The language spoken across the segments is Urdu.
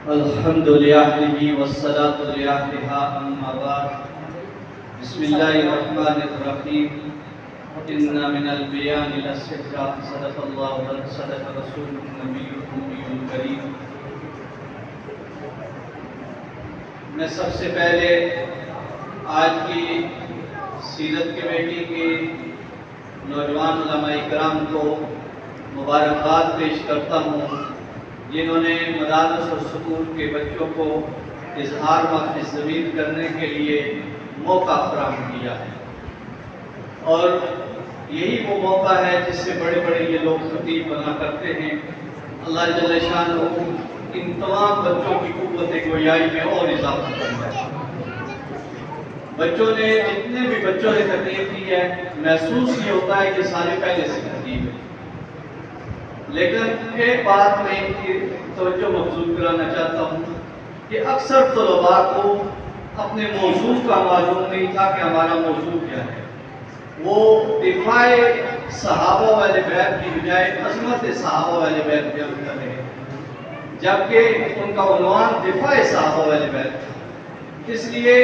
الحمد لله والصلاة لله أما بعد. بسم الله الرحمن الرحيم. إن من البيان للسحر صدق الله صدق رسوله النبي الأمي الكريم. میں سب سے پہلے آج کی سیرت کمیٹی کے نوجوان علماء اکرام کو مبارکباد پیش کرتا ہوں، جنہوں نے مدارس اور سکول کے بچوں کو اظہار محفظ ضمیر کرنے کے لیے موقع فراہم کیا ہے، اور یہی وہ موقع ہے جس سے بڑے بڑے یہ لوگ خطیب بنا کرتے ہیں. اللہ جل شانہ ان تمام بچوں کی قوت گویائی میں اور اضافہ کرتا ہے. بچوں نے جتنے بھی بچوں نے تقریر کی ہے، محسوس یہ ہوتا ہے کہ سارے پہلے سے خطیب ہے. لیکن ایک بات میں ان کی توجہ مبذول کرانا چاہتا ہوں کہ اکثر طلباء کو اپنے موضوع کا معلوم نہیں تھا کہ ہمارا موضوع کیا ہے. وہ دفاع صحابہ والے بیت کی بجائے عظمت صحابہ والے بیت بیان کر رہے ہیں، جبکہ ان کا عنوان دفاع صحابہ والے بیت تھا. اس لیے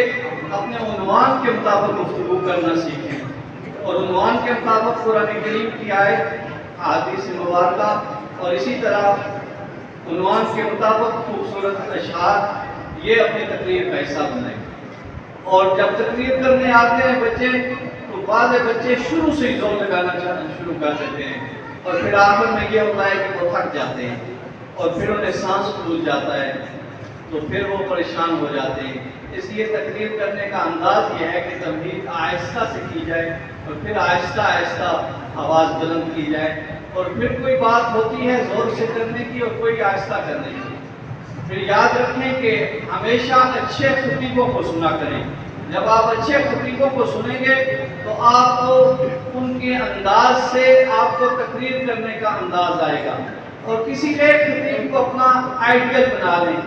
اپنے عنوان کے مطابق گفتگو کرنا سیکھیں، اور عنوان کے مطابق قرآن کریم کی آیت، حدیث مبارکہ اور اسی طرح عنوان کے مطابق خوبصورت اشعار یہ اپنی تقریر کا حصہ بنائیں. اور جب تقریر کرنے آتے ہیں بچے تو بعض بچے شروع سے ہی زور لگانا شروع کر دیتے ہیں، اور پھر آخر میں یہ ہوتا ہے کہ وہ تھک جاتے ہیں اور پھر انہیں سانس پھول جاتا ہے، تو پھر وہ پریشان ہو جاتے ہیں. اس لیے تقریر کرنے کا انداز یہ ہے کہ تمہید آہستہ سے کی جائے، اور پھر آہستہ آہستہ آواز بلند کی جائے، اور پھر کوئی بات ہوتی ہے زور سے کرنے کی اور کوئی آہستہ کرنے کی. پھر یاد رکھیں کہ ہمیشہ اچھے خطیبوں کو سنا کریں. جب آپ اچھے خطیبوں کو سنیں گے تو آپ کو ان کے انداز سے آپ کو تقریر کرنے کا انداز آئے گا، اور کسی ایک خطیب کو اپنا آئیڈیل بنا لیں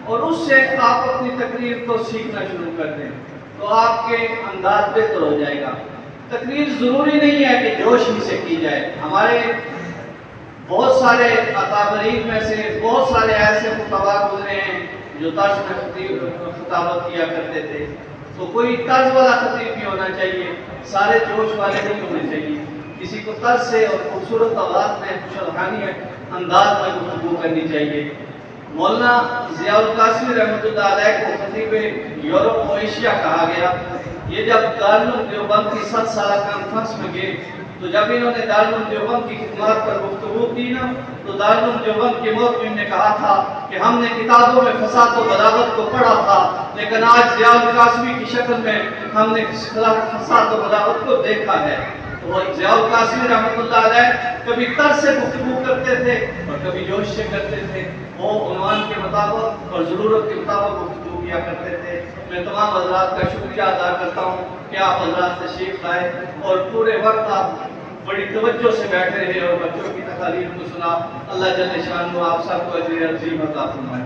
اور اس سے آپ اپنی تقریر کو سیکھنا شروع کر دیں تو آپ کے انداز بہتر ہو جائے گا. تقریر ضروری نہیں ہے کہ جوش ہی سے کی جائے. ہمارے بہت سارے اکابرین میں سے بہت سارے ایسے خطباء گزرے ہیں جو طرز میں خطابت کیا کرتے تھے. تو کوئی طرز والا خطیب بھی ہونا چاہیے، سارے جوش والے نہیں ہونے چاہیے. کسی کو طرز سے اور خوبصورت آواز میں خوشرحانی انداز میں گفتگو کرنی چاہیے. مولانا ضیاء القاسمی رحمۃ اللہ علیہ کو خطیب یورپ و ایشیا کہا گیا. یہ جب دارالعلوم دیوبند کی 7 سالہ کانفرنس میں گئے تو جب انہوں نے دارالعلوم دیوبند کی خدمات پر گفتگو کی نا، تو دارالعلوم دیوبند کے محتمم نے کہا تھا کہ ہم نے کتابوں میں فساد و بلاغت کو پڑھا تھا، لیکن آج ضیاء القاسمی کی شکل میں ہم نے فساد و بلاغت کو دیکھا ہے. تو ضیاء القاسمی رحمۃ اللہ علیہ کبھی طرز سے گفتگو کرتے تھے اور کبھی جوش سے کرتے تھے. وہ عنوان کے مطابق اور ضرورت کے مطابق گفتگو کیا کرتے تھے. میں تمام حضرات کا شکریہ ادا کرتا ہوں کہ آپ حضرات تشریف لائے اور پورے وقت آپ بڑی توجہ سے بیٹھے رہے اور بچوں کی تقاریر کو سنا. اللہ جل شانہ آپ سب کو اجر عظیم عطا فرمائے.